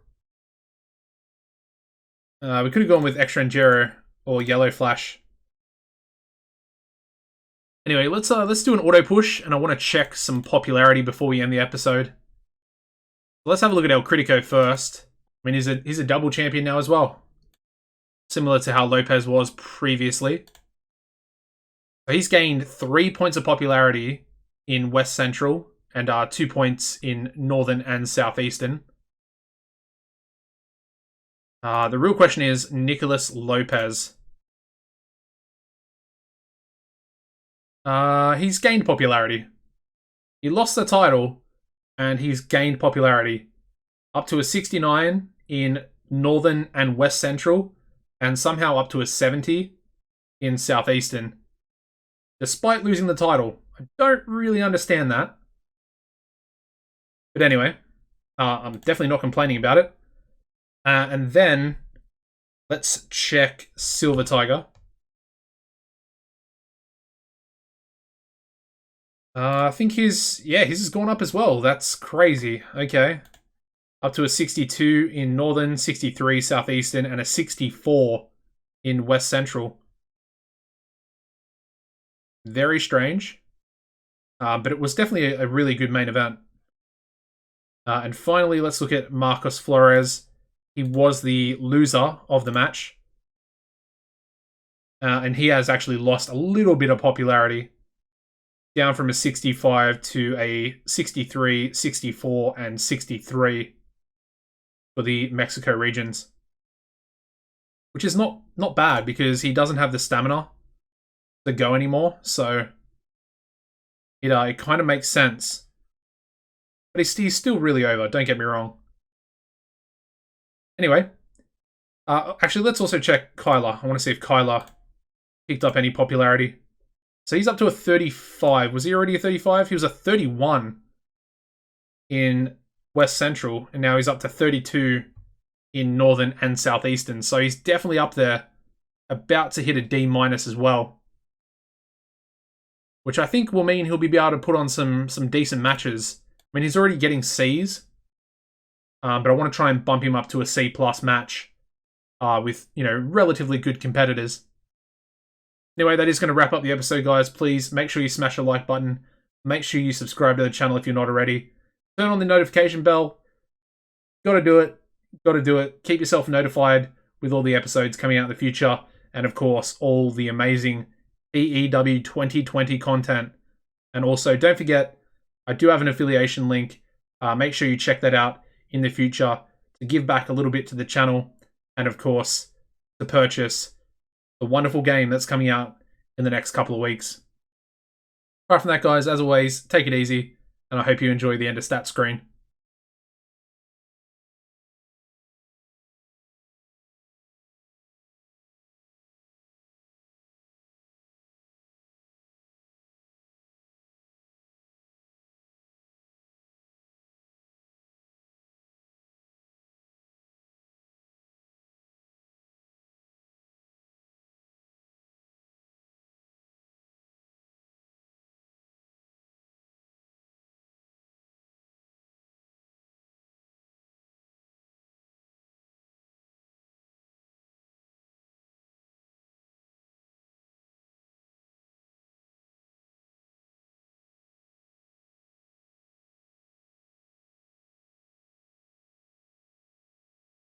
[SPEAKER 1] We could have gone with Extra Angero or Yellow Flash. Anyway, let's do an auto push, and I want to check some popularity before we end the episode. Let's have a look at El Critico first. I mean, he's a double champion now as well, similar to how Lopez was previously. So he's gained 3 points of popularity in West Central and 2 points in Northern and Southeastern. The real question is Nicolas Lopez. He's gained popularity. He lost the title, and he's gained popularity. Up to a 69 in Northern and West Central, and somehow up to a 70 in Southeastern. Despite losing the title. I don't really understand that. But anyway, I'm definitely not complaining about it. And then Let's check Silver Tiger. I think his has gone up as well. That's crazy. Okay. Up to a 62 in Northern, 63 Southeastern, and a 64 in West Central. Very strange. But it was definitely a really good main event. And finally, let's look at Marcos Flores. He was the loser of the match. And he has actually lost a little bit of popularity, down from a 65 to a 63, 64, and 63 for the Mexico regions. Which is not bad, because he doesn't have the stamina to go anymore, so it kind of makes sense. But he's still really over, don't get me wrong. Anyway, actually, let's also check Kyler. I want to see if Kyler picked up any popularity. So he's up to a 35. Was he already a 35? He was a 31 in West Central, and now he's up to 32 in Northern and Southeastern. So he's definitely up there, about to hit a D- as well. Which I think will mean he'll be able to put on some decent matches. I mean, he's already getting Cs, but I want to try and bump him up to a C+ match with, relatively good competitors. Anyway, that is going to wrap up the episode, guys. Please make sure you smash the like button. Make sure you subscribe to the channel if you're not already. Turn on the notification bell. Gotta do it. Gotta do it. Keep yourself notified with all the episodes coming out in the future. And of course, all the amazing TEW 2020 content. And also, don't forget, I do have an affiliation link. Make sure you check that out in the future to give back a little bit to the channel. And of course, to purchase the wonderful game that's coming out in the next couple of weeks. Apart from that, guys, as always, take it easy, and I hope you enjoy the end of stat screen.